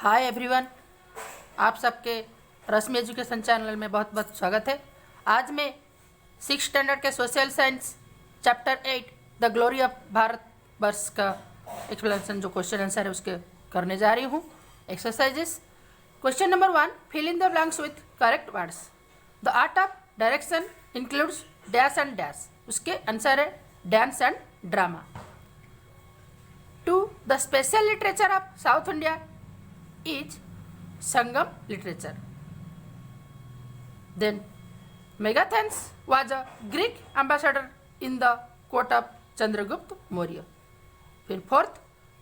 Hi everyone, आप सबके रश्मि education channel में बहुत बहुत स्वागत है। आज मैं 6 स्टैंडर्ड के social science chapter 8 the glory of Bharat वर्ष का एक्सप्लेनेशन जो क्वेश्चन आंसर है उसके करने जा रही हूँ। Exercises. Question number 1, fill in the blanks with correct words. The art of direction includes dash and dash. उसके आंसर है dance and drama. 2, the special literature of south India is Sangam literature. Then Megasthenes was a Greek ambassador in the court of Chandragupta Maurya. Then 4th,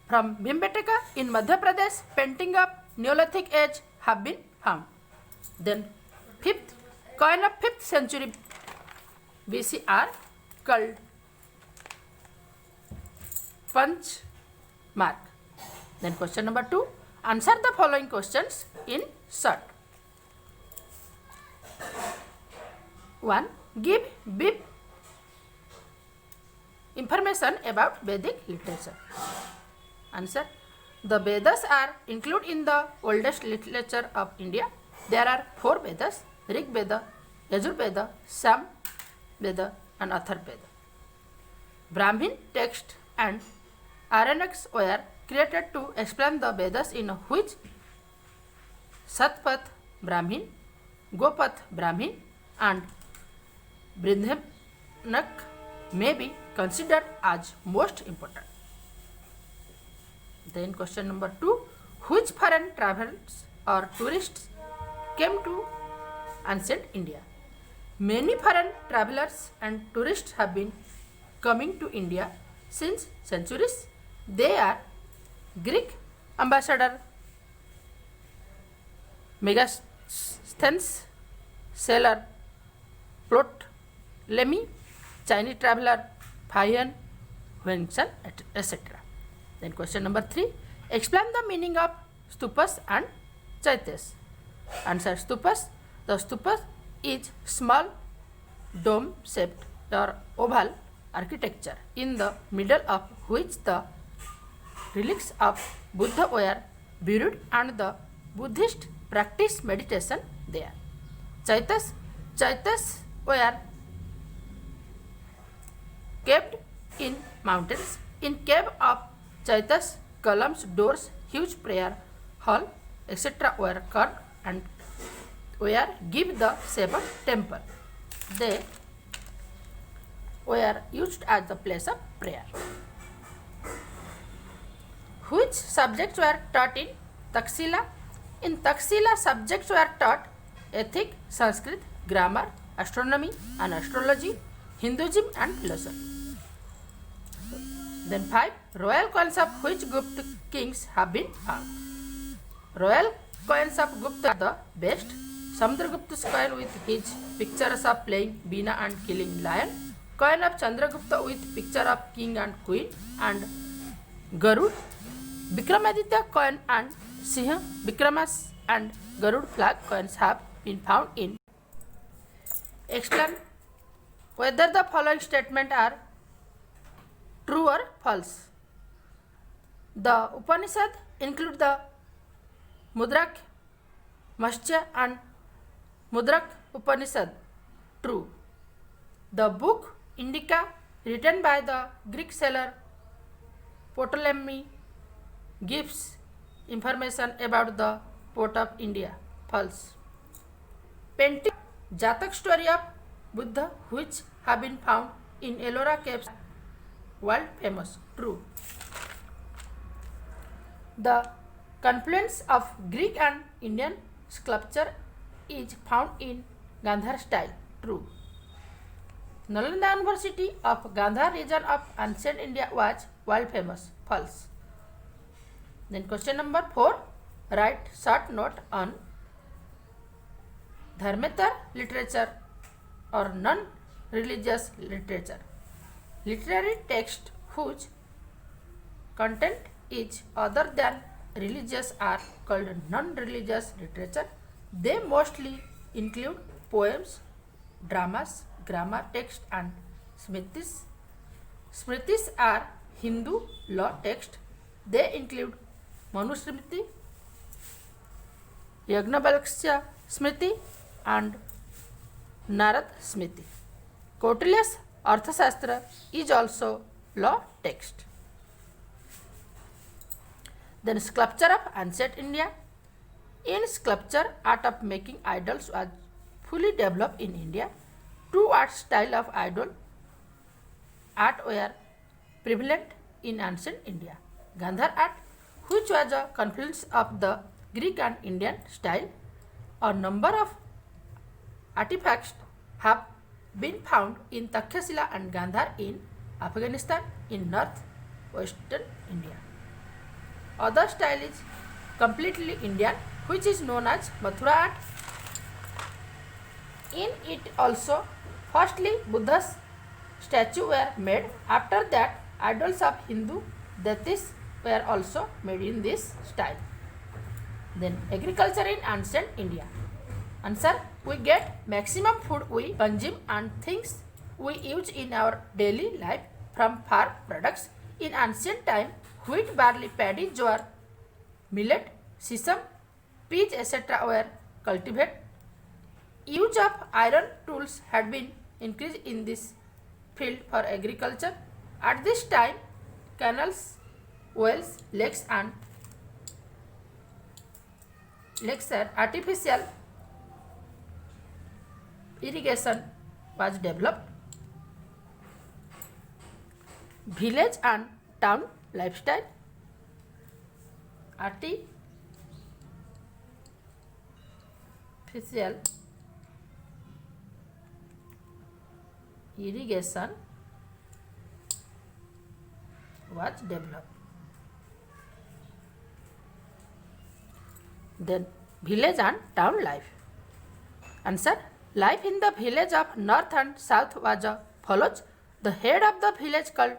from Bhimbetka in Madhya Pradesh, painting of Neolithic age have been found. Then 5th, coin of 5th century BC are called punch mark. Then question number 2, answer the following questions in short. 1. Give brief information about Vedic literature. Answer. The Vedas are included in the oldest literature of India. There are 4 Vedas: Rig Veda, Yajur Veda, Sam Veda and Atharva Veda. Brahmin text and Aranyaks were created to explain the Vedas, in which Satpath Brahmin, Gopath Brahmin and Brihmanak may be considered as most important. Then question number 2, which foreign travelers or tourists came to ancient India? Many foreign travelers and tourists have been coming to India since centuries. They are Greek ambassador Megasthenes, sailor Ptolemy, Chinese traveler Phayan, Huangshan, etc. Then question number 3, explain the meaning of stupas and chaityas. Answer. Stupas. The stupa is small dome shaped or oval architecture in the middle of which the relics of Buddha were buried and the Buddhist practiced meditation there. Chaityas were kept in mountains. In cave of Chaityas, columns, doors, huge prayer hall, etc. were carved and were give the shape of temple. They were used as the place of prayer. Which subjects were taught in Taxila? In Taxila, subjects were taught ethics, Sanskrit, grammar, astronomy and astrology, Hinduism and philosophy. Then 5, royal coins of which Gupta kings have been found? Royal coins of Gupta are the best. Samudragupta's coin with his pictures of playing Veena and killing lion, coin of Chandragupta with picture of king and queen and Garud, Vikramaditya coin and Siha, Vikramas and Garud flag coins have been found in. Explain whether the following statements are true or false. The Upanishad include the Mudrak, Matsya and Mudrak Upanishad. True. The book Indica, written by the Greek sailor Ptolemy, gives information about the port of India. False. Painting Jatak story of Buddha, which have been found in Ellora caves, world famous. True. The confluence of Greek and Indian sculpture is found in Gandhar style. True. Nalanda University of Gandhar region of ancient India was world famous. False. Then question number 4, write short note on Dharmetar literature or non-religious literature. Literary text whose content is other than religious are called non-religious literature. They mostly include poems, dramas, grammar text and smritis. Smritis are Hindu law text. They include Manusmriti, Yagnavalkya Smriti and Narad Smriti. Kautilya's Arthashastra is also law text. Then sculpture of ancient India. In sculpture, art of making idols was fully developed in India. Two art style of idol art were prevalent in ancient India. Gandhar art, which was a confluence of the Greek and Indian style. A number of artifacts have been found in Takshashila and Gandhar in Afghanistan in northwestern India. Other style is completely Indian, which is known as Mathura art. In it also, firstly Buddha's statues were made. After that, idols of Hindu deities were also made in this style. Then agriculture in ancient India. Answer: we get maximum food we consume and things we use in our daily life from farm products. In ancient time, wheat, barley, paddy, jowar, millet, sesame, peas, etc. were cultivated. Use of iron tools had been increased in this field for agriculture. At this time, canals, wells, lakes and artificial irrigation was developed. Village and town lifestyle. Artificial irrigation was developed. Then village and town life. Answer: life in the village of north and south was as follows. The head of the village called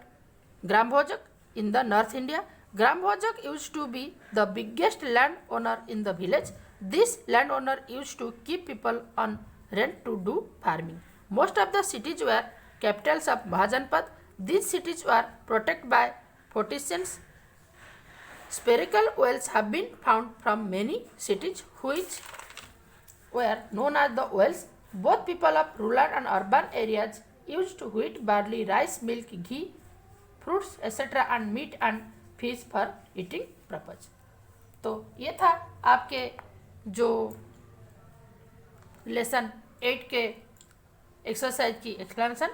Grambhojak in the North India. Grambhojak used to be the biggest landowner in the village. This landowner used to keep people on rent to do farming. Most of the cities were capitals of Mahajanpad. These cities were protected by fortifications. Spherical wells have been found from many cities which were known as the wells. Both people of rural and urban areas used wheat, barley, rice, milk, ghee, fruits, etc. and meat and fish for eating purpose. तो ये था आपके जो lesson 8 के exercise की explanation.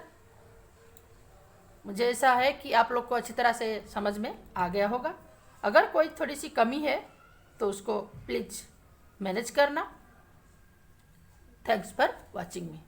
मुझे ऐसा है कि आप लोग को अच्छी तरह से समझ में आ गया होगा। अगर कोई थोड़ी सी कमी है तो उसको प्लीज़ मैनेज करना। Thanks for watching me.